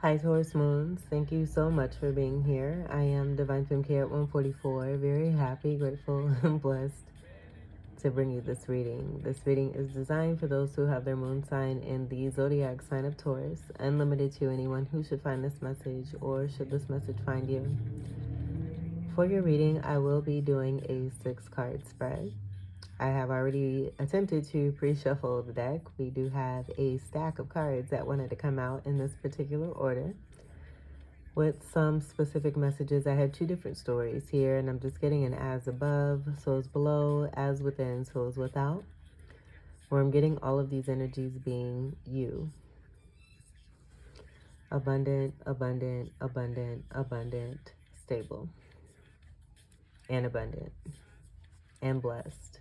Hi Taurus Moons, thank you so much for being here. I am Divine Femme K at 144, very happy, grateful, and blessed to bring you this reading. This reading is designed for those who have their moon sign in the zodiac sign of Taurus, unlimited to anyone who should find this message or should this message find you. For your reading, I will be doing a 6-card spread. I have already attempted to pre-shuffle the deck. We do have a stack of cards that wanted to come out in this particular order with some specific messages. I have 2 different stories here, and I'm just getting an as above, so as below, as within, so as without, where I'm getting all of these energies being you. Abundant, abundant, abundant, abundant, stable, and abundant, and blessed,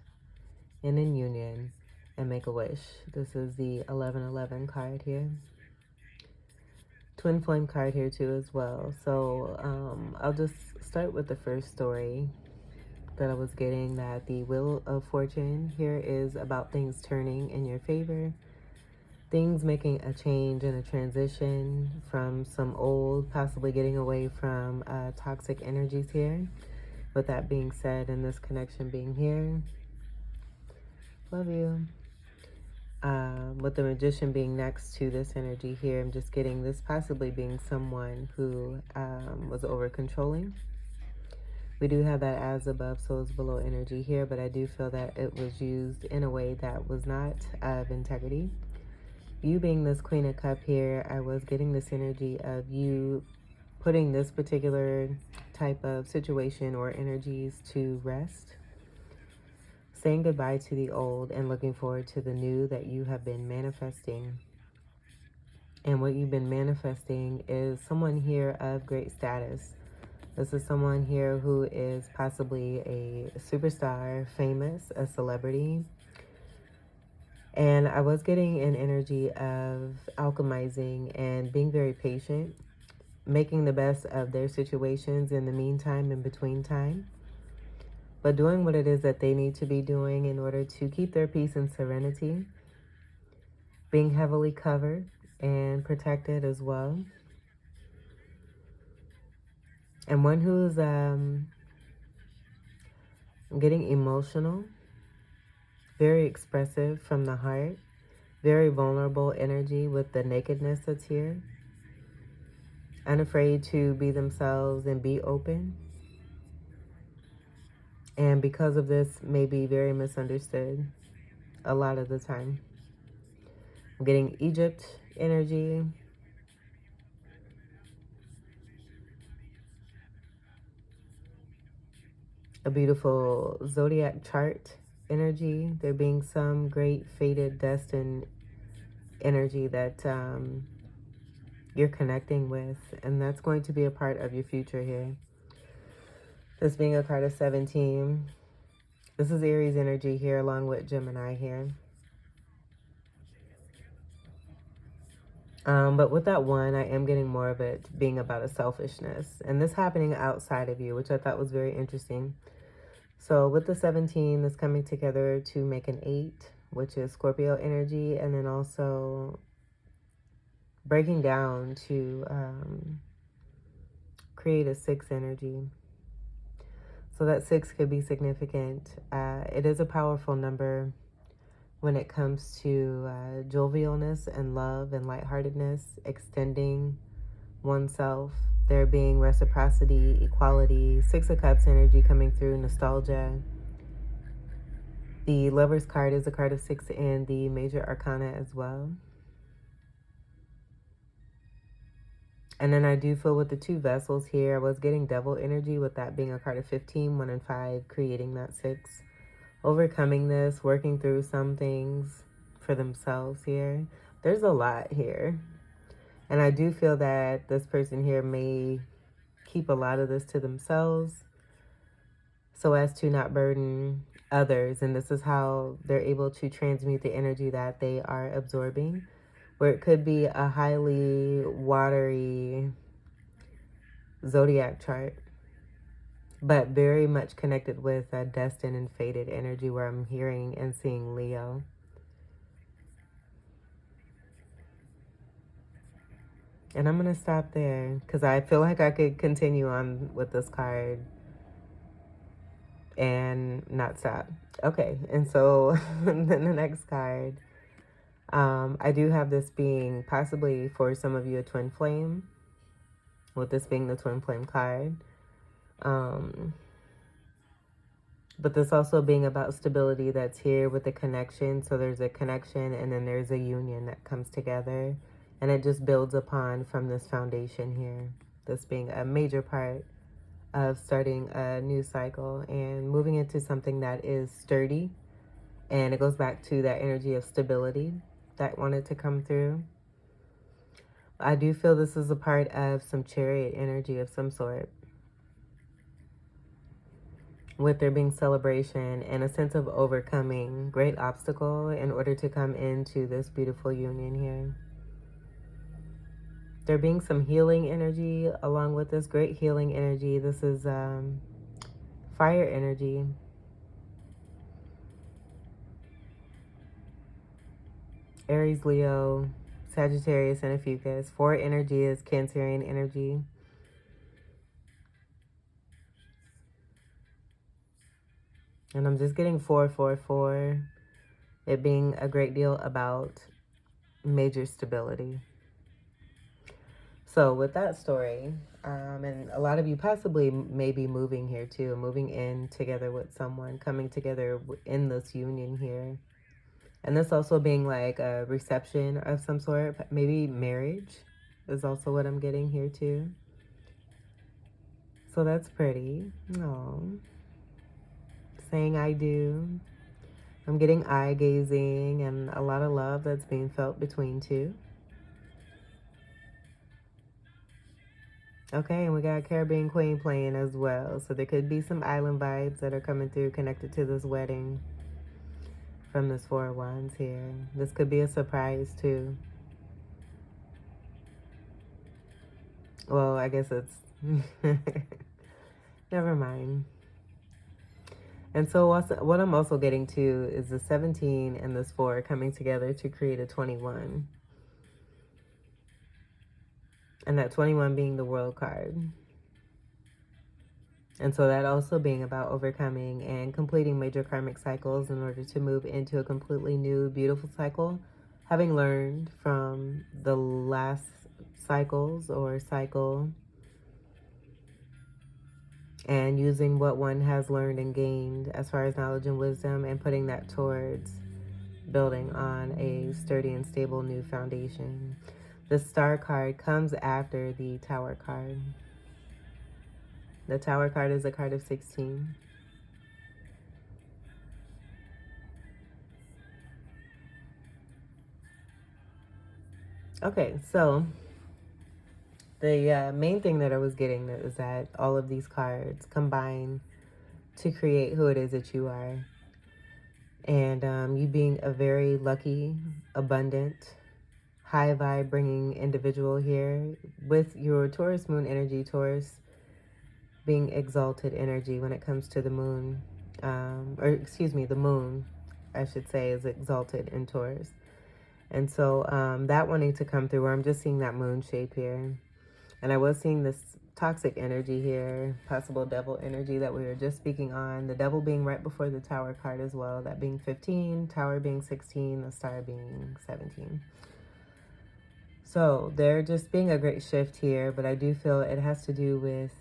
and in union, and make a wish. This is the 1111 card here. Twin flame card here too as well. So I'll just start with the first story that I was getting, that the Wheel of Fortune here is about things turning in your favor, things making a change and a transition from some old, possibly getting away from toxic energies here. With that being said, and this connection being here, love you. With the Magician being next to this energy here, I'm just getting this possibly being someone who was over controlling. We do have that as above, so as below energy here, but I do feel that it was used in a way that was not of integrity. You being this Queen of Cup here, I was getting this energy of you putting this particular type of situation or energies to rest, saying goodbye to the old and looking forward to the new that you have been manifesting. And what you've been manifesting is someone here of great status. This is someone here who is possibly a superstar, famous, a celebrity. And I was getting an energy of alchemizing and being very patient, making the best of their situations in the meantime, in between time, but doing what it is that they need to be doing in order to keep their peace and serenity, being heavily covered and protected as well. And one who's getting emotional, very expressive from the heart, very vulnerable energy with the nakedness that's here, unafraid to be themselves and be open. And because of this, may be very misunderstood a lot of the time. I'm getting Egypt energy, a beautiful zodiac chart energy. There being some great fated, destined energy that you're connecting with, and that's going to be a part of your future here. This being a card of 17. This is Aries energy here, along with Gemini here. But with that one, I am getting more of it being about a selfishness, and this happening outside of you, which I thought was very interesting. So with the 17, this coming together to make an 8, which is Scorpio energy, and then also breaking down to create a 6 energy. So that 6 could be significant. It is a powerful number when it comes to jovialness and love and lightheartedness, extending oneself, there being reciprocity, equality, 6 of Cups energy coming through, nostalgia. The Lover's card is a card of 6 in the Major Arcana as well. And then I do feel with the 2 vessels here, I was getting Devil energy, with that being a card of 15, 1 and 5, creating that 6. Overcoming this, working through some things for themselves here. There's a lot here. And I do feel that this person here may keep a lot of this to themselves so as to not burden others. And this is how they're able to transmute the energy that they are absorbing, where it could be a highly watery zodiac chart, but very much connected with a destined and fated energy, where I'm hearing and seeing Leo. And I'm going to stop there because I feel like I could continue on with this card and not stop. Okay, and so then the next card, I do have this being possibly for some of you a twin flame, with this being the twin flame card. But this also being about stability that's here with the connection. So there's a connection and then there's a union that comes together. And it just builds upon from this foundation here. This being a major part of starting a new cycle and moving into something that is sturdy. And it goes back to that energy of stability that wanted to come through. I do feel this is a part of some chariot energy of some sort, with there being celebration and a sense of overcoming great obstacle in order to come into this beautiful union here. There being some healing energy along with this great healing energy. This is fire energy. Aries, Leo, Sagittarius, and Ophiuchus. 4 energy is Cancerian energy. And I'm just getting 444. It being a great deal about major stability. So with that story, and a lot of you possibly may be moving here too, moving in together with someone, coming together in this union here. And this also being like a reception of some sort, maybe marriage is also what I'm getting here too. So that's pretty. Oh, saying I do. I'm getting eye gazing and a lot of love that's being felt between two. Okay, and we got Caribbean Queen playing as well. So there could be some island vibes that are coming through connected to this wedding from this 4 of Wands here. This could be a surprise too. Well, I guess it's... Never mind. And so what I'm also getting to is the 17 and this 4 coming together to create a 21. And that 21 being the World card. And so that also being about overcoming and completing major karmic cycles in order to move into a completely new, beautiful cycle. Having learned from the last cycles or cycle and using what one has learned and gained as far as knowledge and wisdom and putting that towards building on a sturdy and stable new foundation. The Star card comes after the Tower card. The Tower card is a card of 16. Okay, so the main thing that I was getting is that all of these cards combine to create who it is that you are. And you being a very lucky, abundant, high vibe bringing individual here with your Taurus moon energy. Taurus being exalted energy when it comes to the moon, or excuse me, the moon, I should say, is exalted in Taurus. And so that wanting to come through, where I'm just seeing that moon shape here. And I was seeing this toxic energy here, possible devil energy that we were just speaking on. The devil being right before the Tower card as well, that being 15, Tower being 16, the Star being 17. So there just being a great shift here, but I do feel it has to do with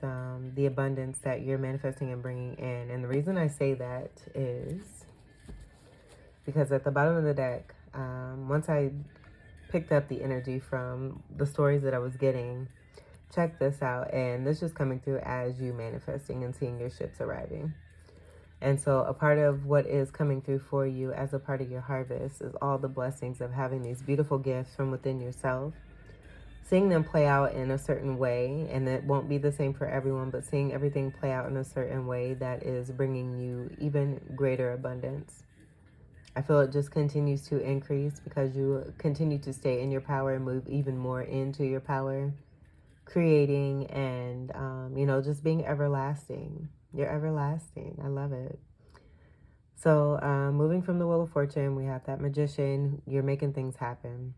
the abundance that you're manifesting and bringing in. And the reason I say that is because at the bottom of the deck, once I picked up the energy from the stories that I was getting, check this out. And this is coming through as you manifesting and seeing your ships arriving. And so a part of what is coming through for you as a part of your harvest is all the blessings of having these beautiful gifts from within yourself, seeing them play out in a certain way. And it won't be the same for everyone, but seeing everything play out in a certain way that is bringing you even greater abundance. I feel it just continues to increase because you continue to stay in your power and move even more into your power, creating and, you know, just being everlasting. You're everlasting. I love it. So moving from the Wheel of Fortune, we have that Magician. You're making things happen.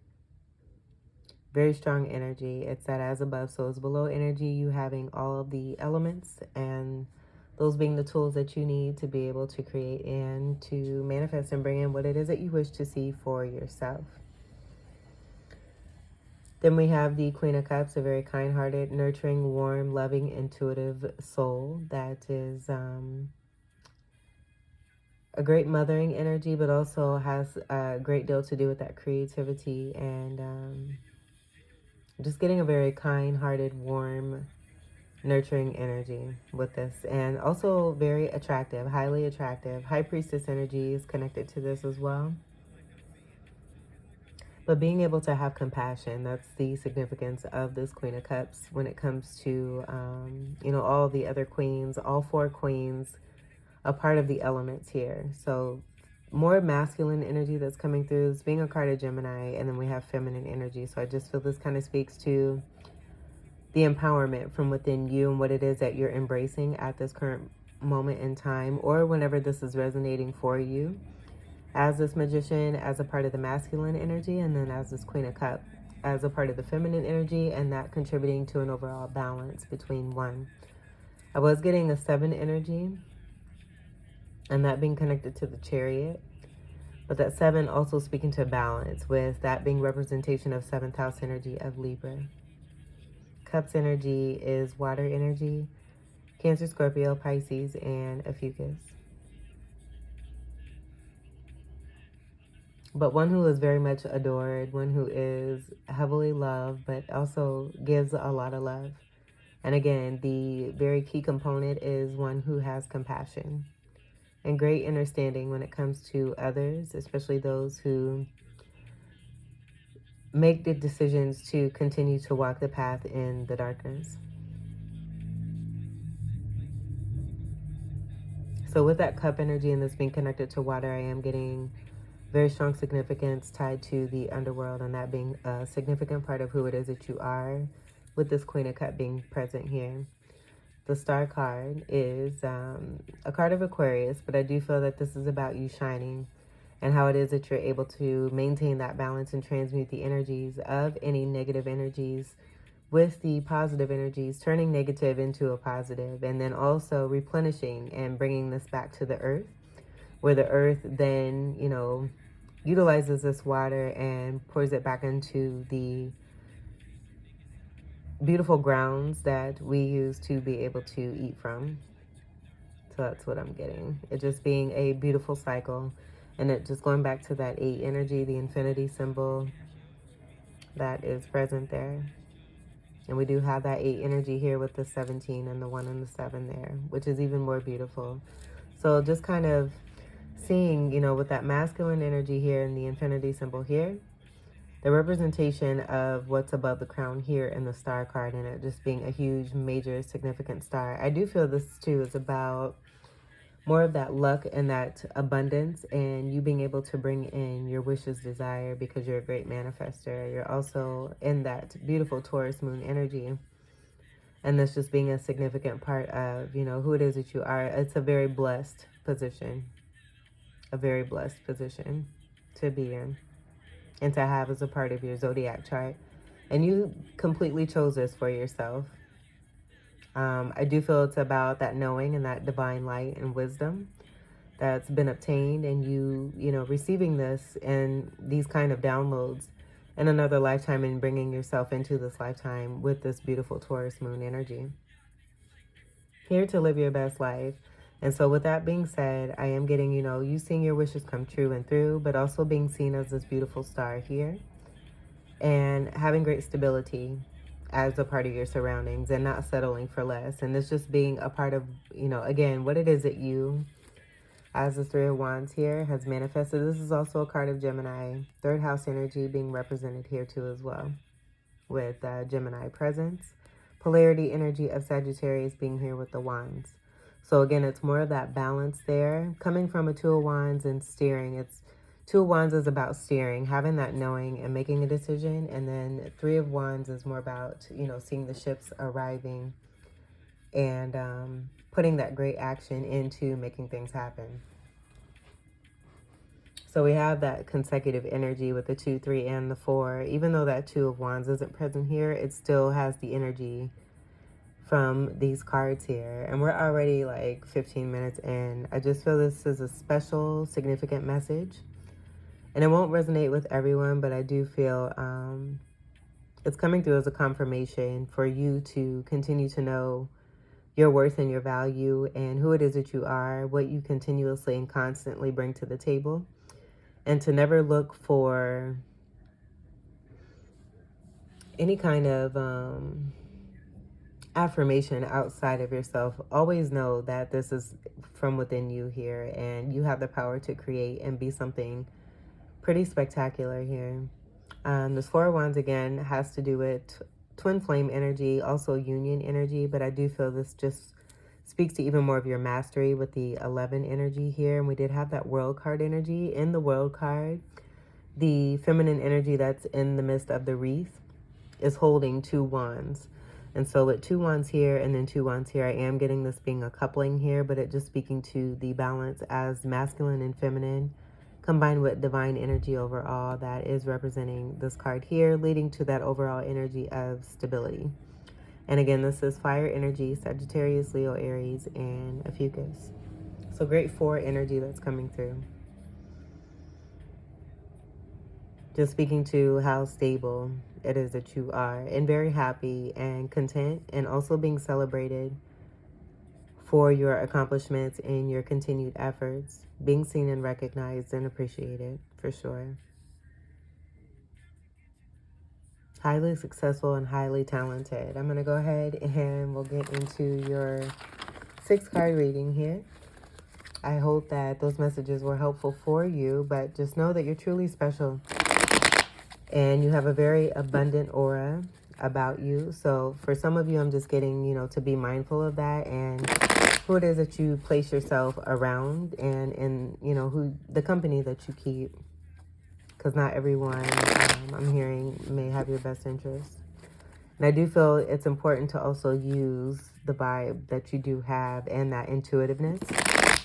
Very strong energy. It's that as above, so as below energy, you having all of the elements and those being the tools that you need to be able to create and to manifest and bring in what it is that you wish to see for yourself. Then we have the Queen of Cups, a very kind-hearted, nurturing, warm, loving, intuitive soul that is a great mothering energy, but also has a great deal to do with that creativity and just getting a very kind-hearted, warm, nurturing energy with this. And also very attractive, highly attractive. High Priestess energy is connected to this as well. But being able to have compassion, that's the significance of this Queen of Cups when it comes to, all the other queens, all 4 queens, a part of the elements here. So more masculine energy that's coming through is being a card of Gemini, and then we have feminine energy. So I just feel this kind of speaks to the empowerment from within you and what it is that you're embracing at this current moment in time, or whenever this is resonating for you, as this Magician, as a part of the masculine energy, and then as this Queen of Cups as a part of the feminine energy, and that contributing to an overall balance between one. I was getting a 7 energy, and that being connected to the Chariot, but that 7 also speaking to balance, with that being representation of 7th house energy of Libra. Cups energy is water energy, Cancer, Scorpio, Pisces, and a Fucus. But one who is very much adored, one who is heavily loved, but also gives a lot of love. And again, the very key component is one who has compassion and great understanding when it comes to others, especially those who make the decisions to continue to walk the path in the darkness. So with that cup energy and this being connected to water, I am getting very strong significance tied to the underworld, and that being a significant part of who it is that you are, with this Queen of Cups being present here. The Star card is a card of Aquarius, but I do feel that this is about you shining and how it is that you're able to maintain that balance and transmute the energies of any negative energies with the positive energies, turning negative into a positive, and then also replenishing and bringing this back to the earth, where the earth then, utilizes this water and pours it back into the beautiful grounds that we use to be able to eat from. So that's what I'm getting. It just being a beautiful cycle, and it just going back to that 8 energy, the infinity symbol that is present there. And we do have that 8 energy here with the 17 and the 1 and the 7 there, which is even more beautiful. So just kind of seeing, with that masculine energy here and the infinity symbol here, the representation of what's above the crown here in the star card, and it just being a huge, major, significant star. I do feel this too is about more of that luck and that abundance, and you being able to bring in your wishes, desire, because you're a great manifester. You're also in that beautiful Taurus moon energy, and this just being a significant part of, who it is that you are. It's a very blessed position, a very blessed position to be in and to have as a part of your zodiac chart. And you completely chose this for yourself. I do feel it's about that knowing and that divine light and wisdom that's been obtained, and you receiving this and these kind of downloads in another lifetime, and bringing yourself into this lifetime with this beautiful Taurus moon energy. Here to live your best life. And so with that being said, I am getting, you seeing your wishes come true and through, but also being seen as this beautiful star here, and having great stability as a part of your surroundings, and not settling for less. And this just being a part of, again, what it is that you, as the 3 of Wands here, has manifested. This is also a card of Gemini, 3rd house energy being represented here too as well, with Gemini presence. Polarity energy of Sagittarius being here with the Wands. So again, it's more of that balance there, coming from a 2 of Wands and steering. It's 2 of Wands is about steering, having that knowing and making a decision. And then 3 of Wands is more about, seeing the ships arriving and putting that great action into making things happen. So we have that consecutive energy with the 2, 3, and the 4. Even though that 2 of Wands isn't present here, it still has the energy from these cards here. And we're already like 15 minutes in. I just feel this is a special, significant message. And it won't resonate with everyone, but I do feel it's coming through as a confirmation for you to continue to know your worth and your value and who it is that you are, what you continuously and constantly bring to the table, and to never look for any kind of affirmation outside of yourself. Always know that this is from within you here, and you have the power to create and be something pretty spectacular here. This 4 of Wands again has to do with twin flame energy, also union energy, but I do feel this just speaks to even more of your mastery with the 11 energy here. And we did have that world card energy. In the world card, the feminine energy that's in the midst of the wreath is holding 2 wands. And so with 2 wands here and then 2 wands here, I am getting this being a coupling here, but it just speaking to the balance as masculine and feminine combined with divine energy overall that is representing this card here, leading to that overall energy of stability. And again, this is fire energy, Sagittarius, Leo, Aries, and Ophiuchus. So great 4 energy that's coming through. Just speaking to how stable it is that you are, and very happy and content, and also being celebrated for your accomplishments and your continued efforts, being seen and recognized and appreciated, for sure. Highly successful and highly talented. I'm going to go ahead and we'll get into your 6-card reading here. I hope that those messages were helpful for you, but just know that you're truly special. And you have a very abundant aura about you. So for some of you, I'm just getting, to be mindful of that and who it is that you place yourself around, and in, who the company that you keep. Because not everyone, I'm hearing, may have your best interest. And I do feel it's important to also use the vibe that you do have and that intuitiveness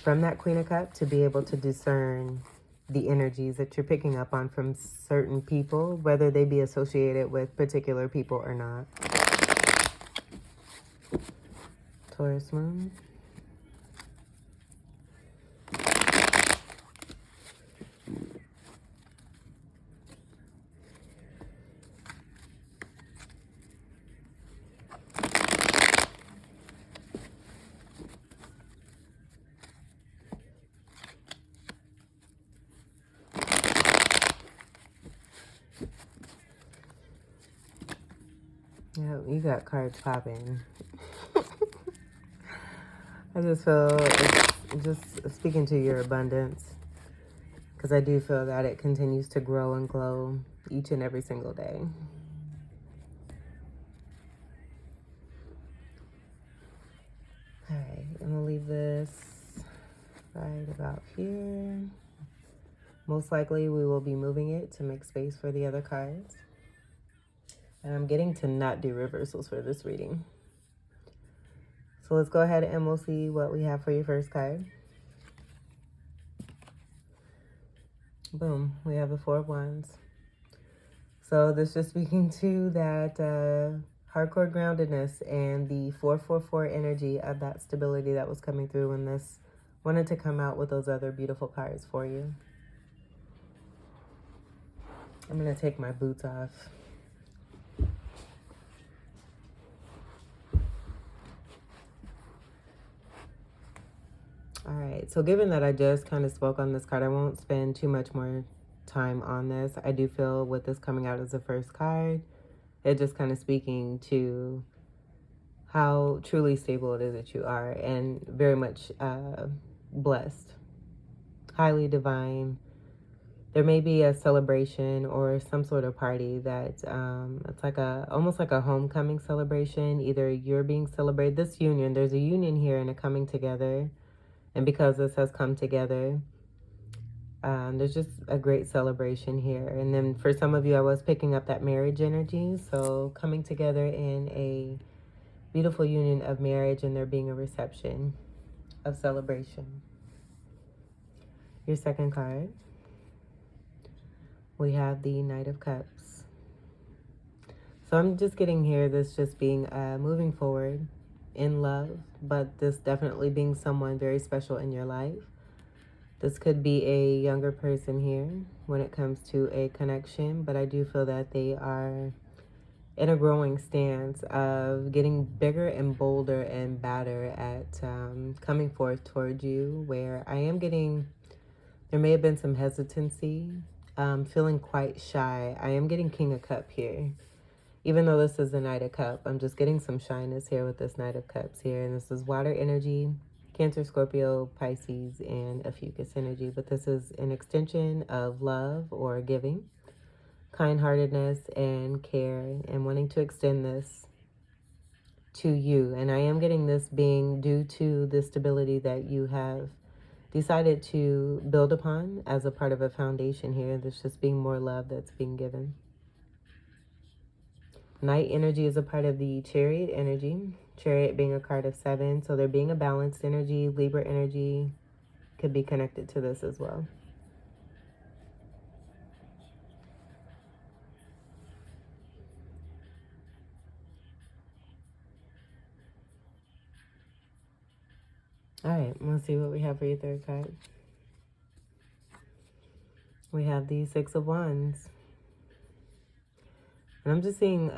from that Queen of Cups to be able to discern the energies that you're picking up on from certain people, whether they be associated with particular people or not. Taurus moon. Yeah, you got cards popping. I just feel it's just speaking to your abundance, because I do feel that it continues to grow and glow each and every single day. All right, I'm gonna leave this right about here. Most likely we will be moving it to make space for the other cards. And I'm getting to not do reversals for this reading. So let's go ahead and we'll see what we have for your first card. Boom, we have the 4 of Wands. So this is speaking to that hardcore groundedness and the 444 energy of that stability that was coming through when this wanted to come out with those other beautiful cards for you. I'm going to take my boots off. All right, so given that I just kind of spoke on this card, I won't spend too much more time on this. I do feel with this coming out as the first card, it just kind of speaking to how truly stable it is that you are, and very much blessed, highly divine. There may be a celebration or some sort of party that it's like almost like a homecoming celebration. Either you're being celebrated, this union, there's a union here and a coming together. And because this has come together, there's just a great celebration here. And then for some of you, I was picking up that marriage energy. So coming together in a beautiful union of marriage, and there being a reception of celebration. Your second card. We have the Knight of Cups. So I'm just getting here this just being moving forward in love, but this definitely being someone very special in your life. This could be a younger person here when it comes to a connection, but I do feel that they are in a growing stance of getting bigger and bolder and badder at coming forth toward you, where I am getting, there may have been some hesitancy, feeling quite shy. I am getting King of Cup here. Even though this is the Knight of Cup, I'm just getting some shyness here with this Knight of Cups here. And this is water energy, Cancer, Scorpio, Pisces, and a Fucus energy. But this is an extension of love or giving, kind-heartedness, and care, and wanting to extend this to you. And I am getting this being due to the stability that you have decided to build upon as a part of a foundation here. There's just being more love that's being given. Night energy is a part of the Chariot energy. Chariot being a card of 7. So there being a balanced energy. Libra energy could be connected to this as well. All right, let's see what we have for your third card. We have the Six of Wands. And I'm just seeing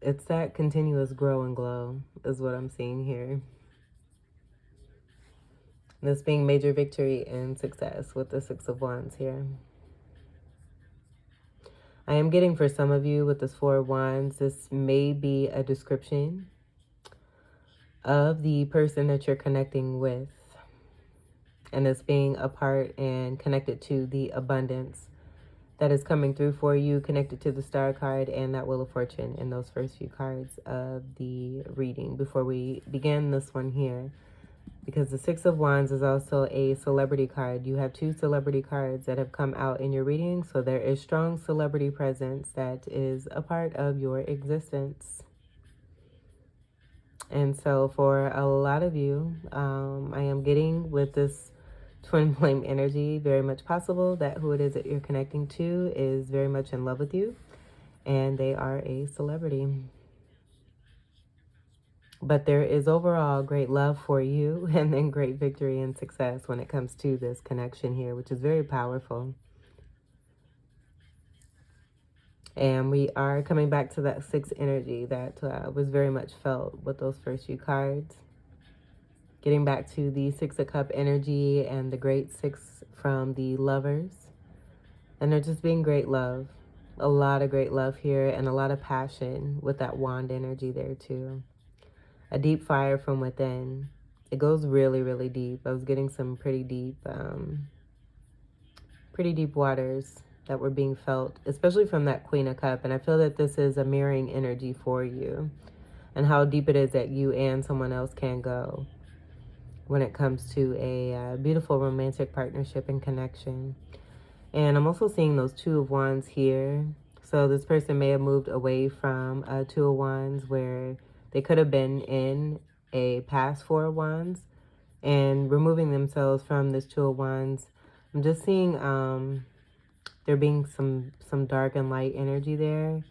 it's that continuous grow and glow is what I'm seeing here. This being major victory and success with the Six of Wands here. I am getting for some of you with this Four of Wands, this may be a description of the person that you're connecting with. And it's being a part and connected to the abundance that is coming through for you, connected to the Star card and that Wheel of Fortune in those first few cards of the reading before we begin this one here. Because the Six of Wands is also a celebrity card. You have 2 celebrity cards that have come out in your reading. So there is strong celebrity presence that is a part of your existence. And so for a lot of you, I am getting with this twin flame energy, very much possible that who it is that you're connecting to is very much in love with you. And they are a celebrity. But there is overall great love for you and then great victory and success when it comes to this connection here, which is very powerful. And we are coming back to that 6 energy that was very much felt with those first few cards. Getting back to the 6 of Cup energy and the great 6 from the Lovers. And they're just being great love. A lot of great love here and a lot of passion with that wand energy there too. A deep fire from within. It goes really, really deep. I was getting some pretty deep waters that were being felt, especially from that Queen of Cup. And I feel that this is a mirroring energy for you and how deep it is that you and someone else can go when it comes to a beautiful romantic partnership and connection. And I'm also seeing those 2 of Wands here. So this person may have moved away from 2 of Wands where they could have been in a past 4 of Wands and removing themselves from this 2 of Wands. I'm just seeing there being some dark and light energy there.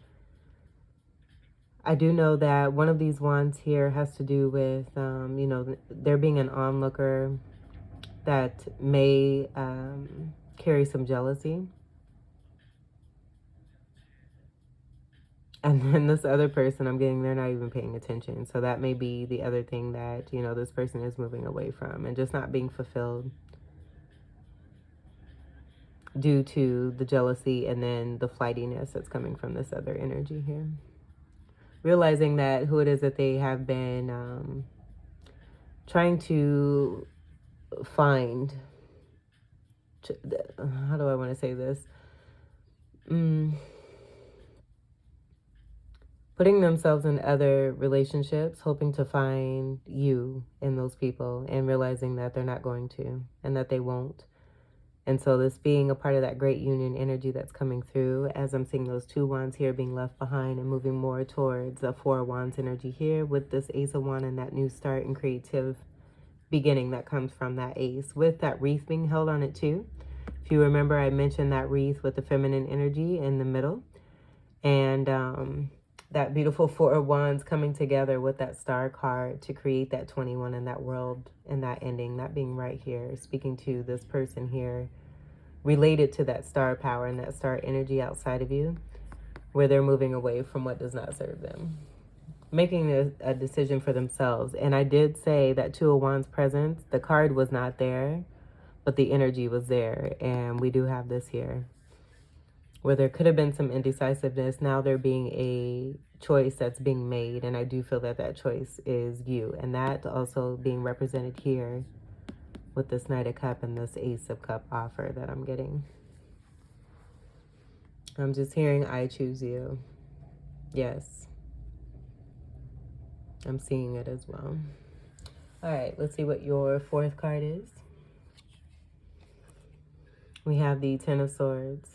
I do know that one of these wands here has to do with, you know, there being an onlooker that may carry some jealousy. And then this other person, I'm getting, they're not even paying attention. So that may be the other thing that, you know, this person is moving away from and just not being fulfilled due to the jealousy and then the flightiness that's coming from this other energy here. Realizing that who it is that they have been trying to find, how do I want to say this? Putting themselves in other relationships, hoping to find you in those people and realizing that they're not going to and that they won't. And so this being a part of that great union energy that's coming through as I'm seeing those 2 wands here being left behind and moving more towards a 4 wands energy here with this Ace of Wands and that new start and creative beginning that comes from that ace with that wreath being held on it too. If you remember, I mentioned that wreath with the feminine energy in the middle. And that beautiful Four of Wands coming together with that star card to create that 21 in that world and that ending, that being right here, speaking to this person here, related to that star power and that star energy outside of you, where they're moving away from what does not serve them, making a decision for themselves. And I did say that Two of Wands presence, the card was not there, but the energy was there. And we do have this here, where there could have been some indecisiveness. Now there being a choice that's being made. And I do feel that that choice is you. And that also being represented here with this Knight of Cup and this Ace of Cup offer that I'm getting. I'm just hearing, I choose you. Yes. I'm seeing it as well. All right, let's see what your fourth card is. We have the Ten of Swords.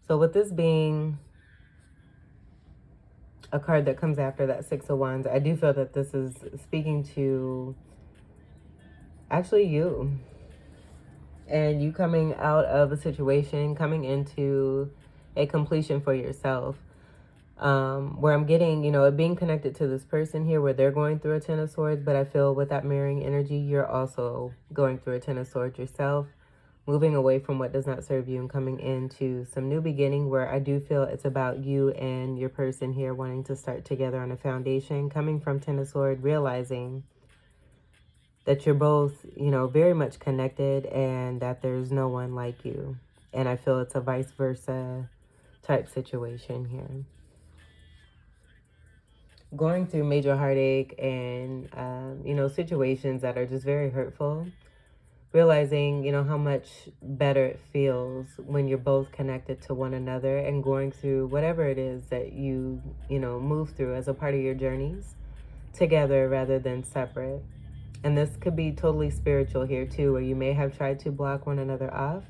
So with this being a card that comes after that Six of Wands, I do feel that this is speaking to actually you. And you coming out of a situation, coming into a completion for yourself. Where I'm getting, you know, it being connected to this person here where they're going through a Ten of Swords, but I feel with that mirroring energy, you're also going through a Ten of Swords yourself, moving away from what does not serve you and coming into some new beginning, where I do feel it's about you and your person here wanting to start together on a foundation, coming from Ten of Swords, realizing that you're both, you know, very much connected and that there's no one like you. And I feel it's a vice versa type situation here. Going through major heartache and, you know, situations that are just very hurtful. Realizing, you know, how much better it feels when you're both connected to one another and going through whatever it is that you know, move through as a part of your journeys together rather than separate. And this could be totally spiritual here too, where you may have tried to block one another off.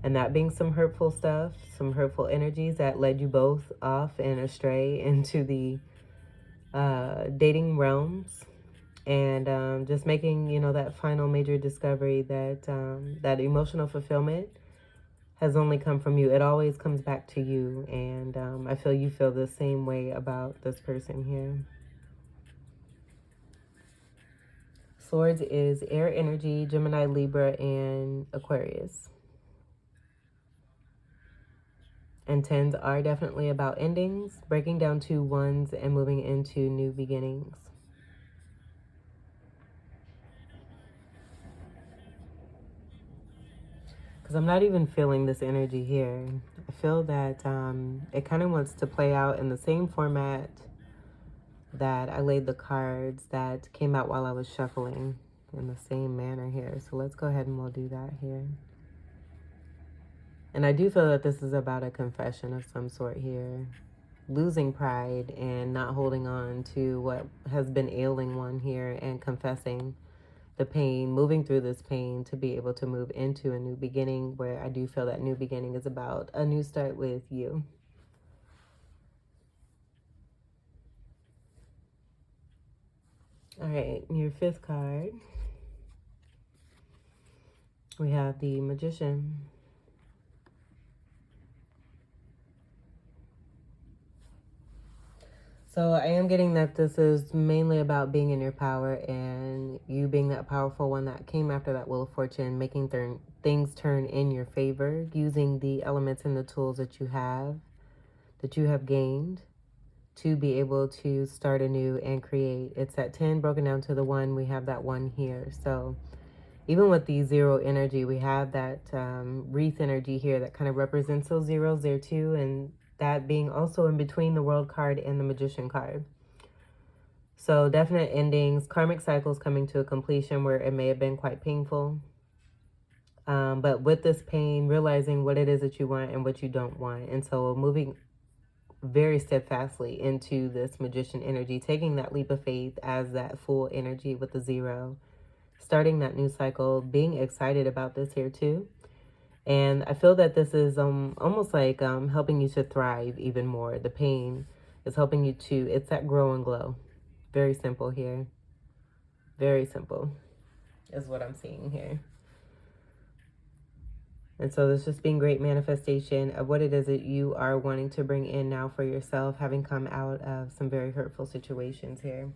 And that being some hurtful stuff, some hurtful energies that led you both off and astray into the dating realms. And just making, you know, that final major discovery that that emotional fulfillment has only come from you. It always comes back to you. And I feel you feel the same way about this person here. Swords is air energy, Gemini, Libra, and Aquarius. And tens are definitely about endings, breaking down to ones and moving into new beginnings. Because I'm not even feeling this energy here. I feel that it kind of wants to play out in the same format that I laid the cards that came out while I was shuffling, in the same manner here. So let's go ahead and we'll do that here. And I do feel that this is about a confession of some sort here. Losing pride and not holding on to what has been ailing one here and confessing the pain, moving through this pain to be able to move into a new beginning, where I do feel that new beginning is about a new start with you. All right, your fifth card, we have the Magician. So I am getting that this is mainly about being in your power and you being that powerful one that came after that Wheel of Fortune, making things turn in your favor, using the elements and the tools that you have gained to be able to start anew and create. It's that 10 broken down to the 1. We have that 1 here. So even with the 0 energy, we have that wreath energy here that kind of represents those zeros there too. And that being also in between the World card and the Magician card. So definite endings, karmic cycles coming to a completion where it may have been quite painful. But with this pain, realizing what it is that you want and what you don't want. And so moving very steadfastly into this Magician energy, taking that leap of faith as that full energy with the 0, starting that new cycle, being excited about this here too. And I feel that this is almost like helping you to thrive even more. The pain is helping you to, it's that grow and glow. Very simple here. Very simple. is what I'm seeing here. And so this just being great manifestation of what it is that you are wanting to bring in now for yourself, having come out of some very hurtful situations here.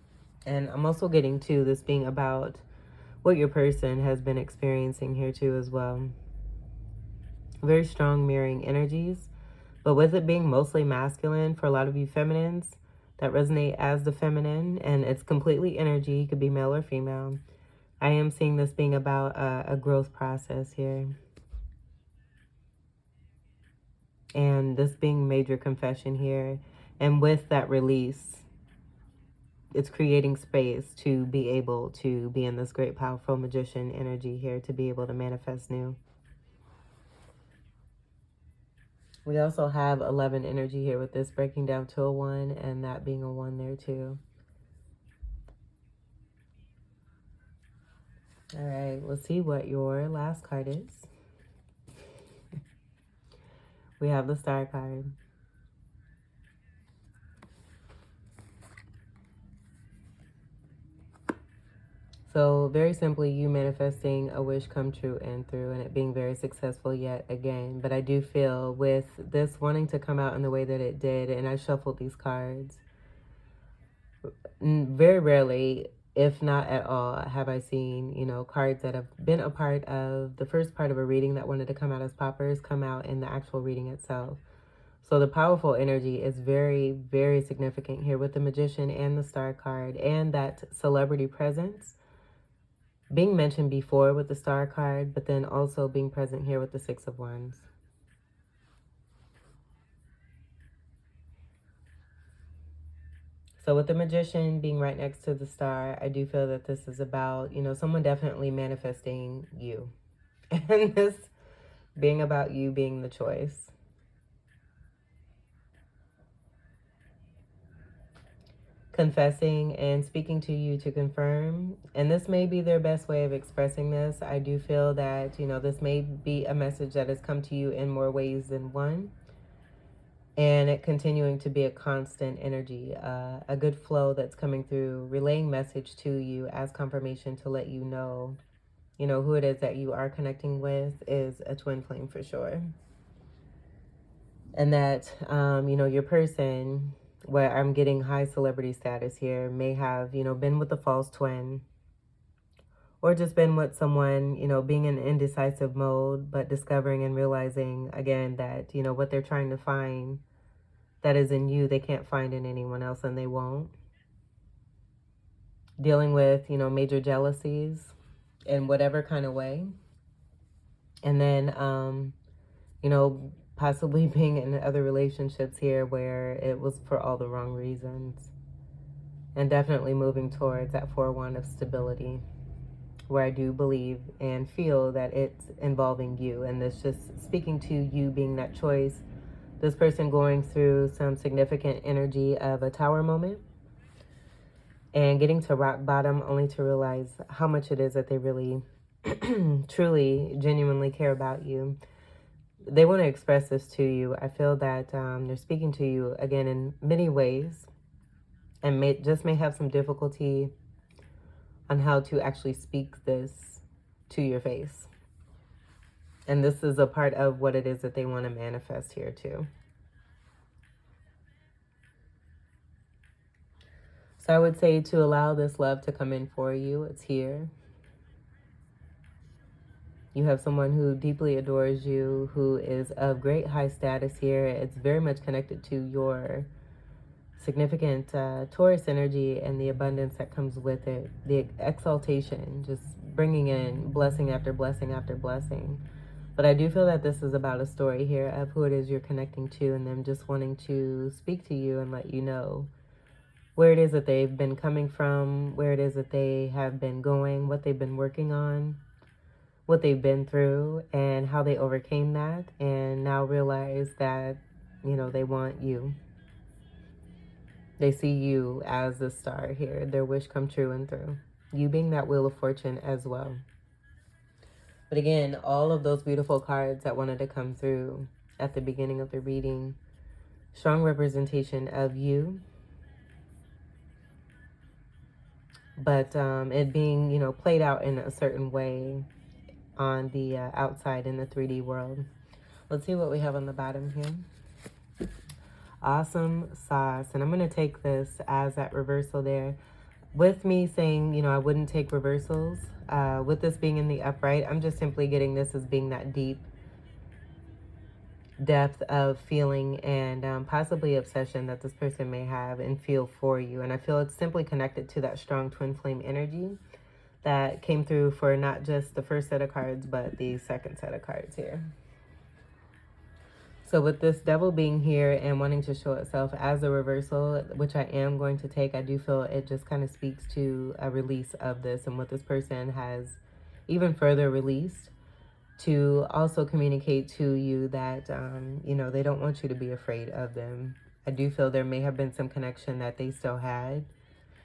And I'm also getting to this being about what your person has been experiencing here too as well. Very strong mirroring energies, but with it being mostly masculine, for a lot of you feminines that resonate as the feminine, and it's completely energy, it could be male or female. I am seeing this being about a growth process here. And this being major confession here. And with that release, it's creating space to be able to be in this great, powerful magician energy here, to be able to manifest new. We also have 11 energy here with this breaking down to a 1 and that being a 1 there too. All right, we'll see what your last card is. We have the Star card. So very simply, you manifesting a wish come true and through, and it being very successful yet again. But I do feel with this wanting to come out in the way that it did, and I shuffled these cards, very rarely, if not at all, have I seen, you know, cards that have been a part of the first part of a reading that wanted to come out as poppers come out in the actual reading itself. So the powerful energy is very, very significant here with the Magician and the Star card, and that celebrity presence being mentioned before with the Star card, but then also being present here with the Six of Wands. So with the Magician being right next to the Star, I do feel that this is about, you know, someone definitely manifesting you. And this being about you being the choice. Confessing and speaking to you to confirm. And this may be their best way of expressing this. I do feel that, you know, this may be a message that has come to you in more ways than one. And it continuing to be a constant energy, a good flow that's coming through, relaying message to you as confirmation to let you know, who it is that you are connecting with is a twin flame for sure. And that, your person, where I'm getting high celebrity status here, may have, been with a false twin, or just been with someone, being in indecisive mode, but discovering and realizing again that, what they're trying to find that is in you, they can't find in anyone else, and they won't. Dealing with, major jealousies in whatever kind of way. And then, possibly being in other relationships here where it was for all the wrong reasons. And definitely moving towards that 4-1 of stability, where I do believe and feel that it's involving you. And this just speaking to you being that choice. This person going through some significant energy of a tower moment and getting to rock bottom, only to realize how much it is that they really, truly, genuinely care about you. They want to express this to you. I feel that they're speaking to you, again, in many ways, and may have some difficulty on how to actually speak this to your face. And this is a part of what it is that they want to manifest here too. So I would say to allow this love to come in for you. It's here. You have someone who deeply adores you, who is of great high status here. It's very much connected to your significant Taurus energy and the abundance that comes with it. The exaltation, just bringing in blessing after blessing after blessing. But I do feel that this is about a story here of who it is you're connecting to, and them just wanting to speak to you and let you know where it is that they've been coming from, where it is that they have been going, what they've been working on, what they've been through, and how they overcame that, and now realize that, they want you. They see you as the star here, their wish come true and through. You being that Wheel of Fortune as well. But again, all of those beautiful cards that wanted to come through at the beginning of the reading, strong representation of you but it being, you know, played out in a certain way on the outside in the 3D world. Let's see what we have on the bottom here. Awesome sauce. And I'm going to take this as that reversal there. With me saying, you know, I wouldn't take reversals, with this being in the upright, I'm just simply getting this as being that deep depth of feeling and possibly obsession that this person may have and feel for you. And I feel it's simply connected to that strong twin flame energy that came through for not just the first set of cards, but the second set of cards here. So with this devil being here and wanting to show itself as a reversal, which I am going to take, I do feel it just kind of speaks to a release of this and what this person has even further released to also communicate to you that, you know, they don't want you to be afraid of them. I do feel there may have been some connection that they still had.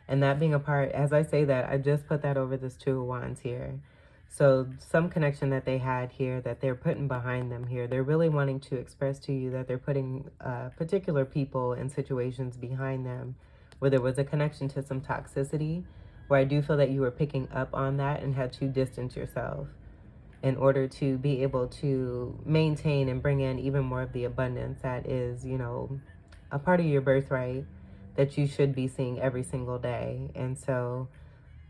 And that being a part, as I say that, I just put that over this Two of Wands here. So some connection that they had here that they're putting behind them here. They're really wanting to express to you that they're putting particular people and situations behind them where there was a connection to some toxicity, where I do feel that you were picking up on that and had to distance yourself in order to be able to maintain and bring in even more of the abundance that is, you know, a part of your birthright that you should be seeing every single day. And so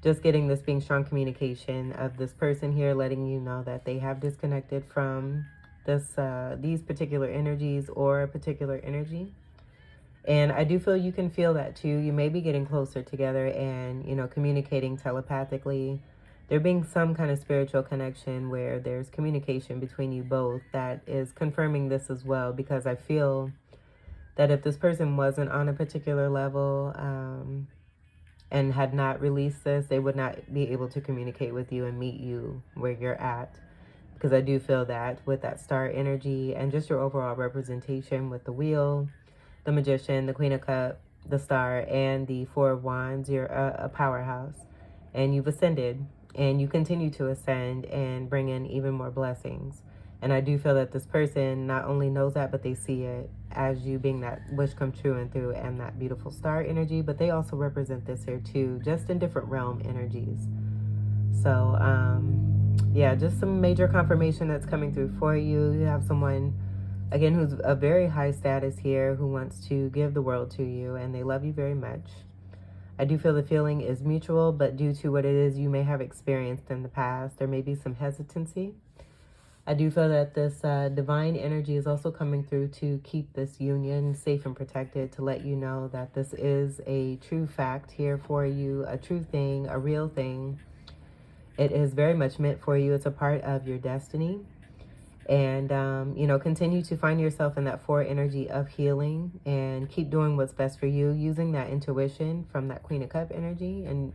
just getting this being strong communication of this person here, letting you know that they have disconnected from this these particular energies or a particular energy. And I do feel you can feel that too. You may be getting closer together and, you know, communicating telepathically. There being some kind of spiritual connection where there's communication between you both that is confirming this as well, because I feel that if this person wasn't on a particular level, and had not released this, they would not be able to communicate with you and meet you where you're at. Because I do feel that with that star energy and just your overall representation with the Wheel, the Magician, the Queen of Cups, the Star, and the Four of Wands, you're a powerhouse. And you've ascended, and you continue to ascend and bring in even more blessings. And I do feel that this person not only knows that, but they see it as you being that wish come true and through and that beautiful star energy. But they also represent this here too, just in different realm energies. So, yeah, just some major confirmation that's coming through for you. You have someone, again, who's a very high status here, who wants to give the world to you, and they love you very much. I do feel the feeling is mutual, but due to what it is you may have experienced in the past, there may be some hesitancy. I do feel that this divine energy is also coming through to keep this union safe and protected, to let you know that this is a true fact here for you, a true thing, a real thing. It is very much meant for you. It's a part of your destiny. And, you know, continue to find yourself in that four energy of healing and keep doing what's best for you, using that intuition from that Queen of Cups energy and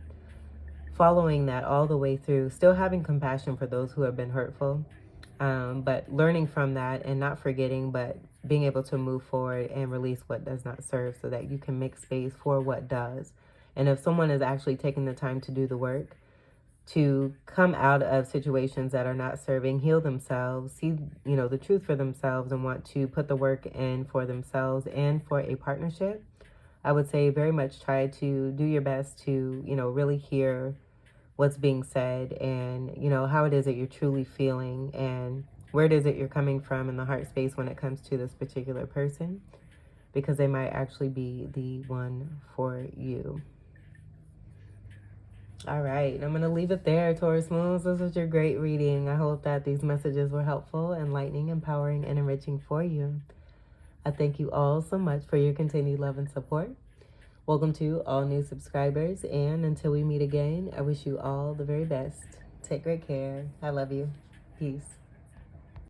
following that all the way through, still having compassion for those who have been hurtful. But learning from that and not forgetting, but being able to move forward and release what does not serve so that you can make space for what does. And if someone is actually taking the time to do the work, to come out of situations that are not serving, heal themselves, see, you know, the truth for themselves and want to put the work in for themselves and for a partnership, I would say very much try to do your best to, you know, really hear what's being said and, you know, how it is that you're truly feeling and where it is that you're coming from in the heart space when it comes to this particular person, because they might actually be the one for you. All right, I'm going to leave it there, Taurus Moons. This was your great reading. I hope that these messages were helpful, enlightening, empowering, and enriching for you. I thank you all so much for your continued love and support. Welcome to all new subscribers, and until we meet again, I wish you all the very best. Take great care. I love you. Peace.